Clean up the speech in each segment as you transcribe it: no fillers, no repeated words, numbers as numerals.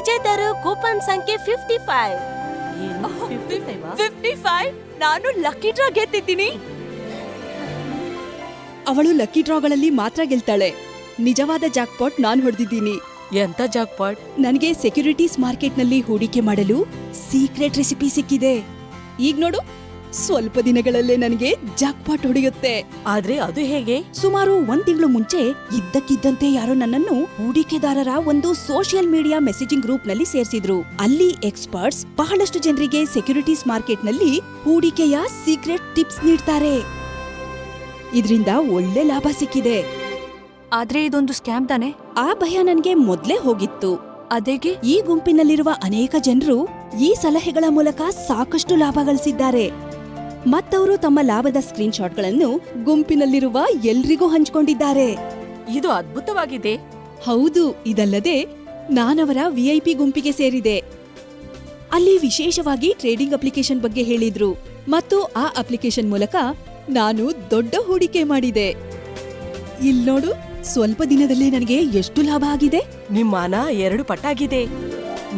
ವಿಜೇತರು coupon ಸಂಖ್ಯೆ 55. 55? ನಾನು lucky draw ಗೆದ್ದಿದ್ದೀನಿ. ಅವಳು ಲಕ್ಕಿ ಡ್ರಾಗಳಲ್ಲಿ ಮಾತ್ರ ಗೆಲ್ತಾಳೆ. ನಿಜವಾದ ಜಾಕ್ಪಾಟ್ ನಾನ್ ಹೊಡೆದಿದ್ದೀನಿ. ಎಂತ ಜಾಕ್ಪಾಟ್? ನನಗೆ ಸೆಕ್ಯೂರಿಟೀಸ್ ಮಾರ್ಕೆಟ್ನಲ್ಲಿ ಹೂಡಿಕೆ ಮಾಡಲು ಸೀಕ್ರೆಟ್ ರೆಸಿಪಿ ಸಿಕ್ಕಿದೆ. ಈಗ ನೋಡು, ಸ್ವಲ್ಪ ದಿನಗಳಲ್ಲೇ ನನಗೆ ಜಾಕ್ಪಾಟ್ ಹೊಡೆಯುತ್ತೆ. ಆದ್ರೆ ಅದು ಹೇಗೆ? ಸುಮಾರು 1 ತಿಂಗಳು ಮುಂಚೆ ಇದ್ದಕ್ಕಿದ್ದಂತೆ ಯಾರೋ ನನ್ನನ್ನು ಹೂಡಿಕೆದಾರರ ಒಂದು ಸೋಷಿಯಲ್ ಮೀಡಿಯಾ ಮೆಸೇಜಿಂಗ್ ಗ್ರೂಪ್ ನಲ್ಲಿ ಸೇರಿಸಿದ್ರು. ಅಲ್ಲಿ ಎಕ್ಸ್ಪರ್ಟ್ಸ್ ಬಹಳಷ್ಟು ಜನರಿಗೆ ಸೆಕ್ಯೂರಿಟೀಸ್ ಮಾರ್ಕೆಟ್ ನಲ್ಲಿ ಹೂಡಿಕೆಯ ಸೀಕ್ರೆಟ್ ಟಿಪ್ಸ್ ನೀಡ್ತಾರೆ. ಇದರಿಂದ ಒಳ್ಳೆ ಲಾಭ ಸಿಕ್ಕಿದೆ. ಆದ್ರೆ ಇದೊಂದು ಸ್ಕ್ಯಾಮ್ ತಾನೆ? ಆ ಭಯ ನನ್ಗೆ ಮೊದ್ಲೇ ಹೋಗಿತ್ತು. ಅದೇಗೆ? ಈ ಗುಂಪಿನಲ್ಲಿರುವ ಅನೇಕ ಜನರು ಈ ಸಲಹೆಗಳ ಮೂಲಕ ಸಾಕಷ್ಟು ಲಾಭ ಗಳಿಸಿದ್ದಾರೆ. ಮತ್ತವರು ತಮ್ಮ ಲಾಭದ ಸ್ಕ್ರೀನ್ ಶಾಟ್ಗಳನ್ನು ಗುಂಪಿನಲ್ಲಿರುವ ಎಲ್ರಿಗೂ ಹಂಚಿಕೊಂಡಿದ್ದಾರೆ. ಇದು ಅದ್ಭುತವಾಗಿದೆ. ಹೌದು, ಇದಲ್ಲದೆ ನಾನವರ VIP ಗುಂಪಿಗೆ ಸೇರಿದೆ. ಅಲ್ಲಿ ವಿಶೇಷವಾಗಿ ಟ್ರೇಡಿಂಗ್ ಅಪ್ಲಿಕೇಶನ್ ಬಗ್ಗೆ ಹೇಳಿದ್ರು ಮತ್ತು ಆ ಅಪ್ಲಿಕೇಶನ್ ಮೂಲಕ ನಾನು ದೊಡ್ಡ ಹೂಡಿಕೆ ಮಾಡಿದೆ. ಇಲ್ನೋಡು, ಸ್ವಲ್ಪ ದಿನದಲ್ಲೇ ನನಗೆ ಎಷ್ಟು ಲಾಭ ಆಗಿದೆ. ನಿಮ್ಮ ಹಣ 2 ಪಟ್ಟಾಗಿದೆ.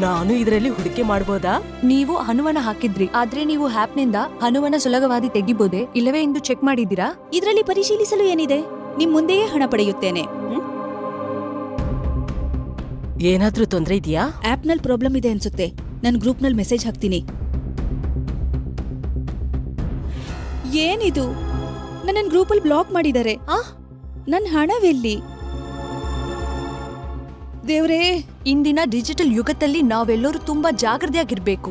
ನಾನು ಇದರಲ್ಲಿ ಹೂಡಿಕೆ ಮಾಡಬಹುದಾ? ನೀವು ಹಣವನ್ನ ಹಾಕಿದ್ರಿ, ಆದ್ರೆ ನೀವು ಆಪ್ನಿಂದ ಹಣವನ್ನ ಸುಲಭವಾಗಿ ತೆಗಿಬಹುದೇ ಇಲ್ಲವೇ ಎಂದು ಚೆಕ್ ಮಾಡಿದ್ದೀರಾ? ಇದರಲ್ಲಿ ಪರಿಶೀಲಿಸಲು ಏನಿದೆ? ನಿಮ್ ಮುಂದೆಯೇ ಹಣ ಪಡೆಯುತ್ತೇನೆ. ಏನಾದ್ರೂ ತೊಂದ್ರೆ ಇದೆಯಾ? ಆಪ್ನಲ್ಲಿ ಪ್ರಾಬ್ಲಮ್ ಇದೆ ಅನ್ಸುತ್ತೆ. ನಾನು ಗ್ರೂಪ್ನಲ್ಲಿ ಮೆಸೇಜ್ ಹಾಕ್ತೀನಿ. ಏನಿದು? ನನ್ನ ಗ್ರೂಪಲ್ಲಿ ಬ್ಲಾಕ್ ಮಾಡಿದ್ದಾರೆ. ನನ್ನ ಹಣವೆಲ್ಲಿ? ದೇವ್ರೇ! ಇಂದಿನ ಡಿಜಿಟಲ್ ಯುಗದಲ್ಲಿ ನಾವೆಲ್ಲರೂ ತುಂಬಾ ಜಾಗೃತಿಯಾಗಿರ್ಬೇಕು.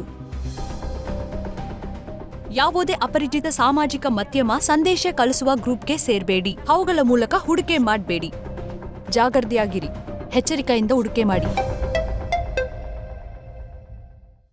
ಯಾವುದೇ ಅಪರಿಚಿತ ಸಾಮಾಜಿಕ ಮಾಧ್ಯಮ ಸಂದೇಶ ಕಳಿಸುವ ಗ್ರೂಪ್ಗೆ ಸೇರ್ಬೇಡಿ. ಅವುಗಳ ಮೂಲಕ ಹೂಡಿಕೆ ಮಾಡಬೇಡಿ. ಜಾಗೃತಿಯಾಗಿರಿ. ಎಚ್ಚರಿಕೆಯಿಂದ ಹೂಡಿಕೆ ಮಾಡಿ.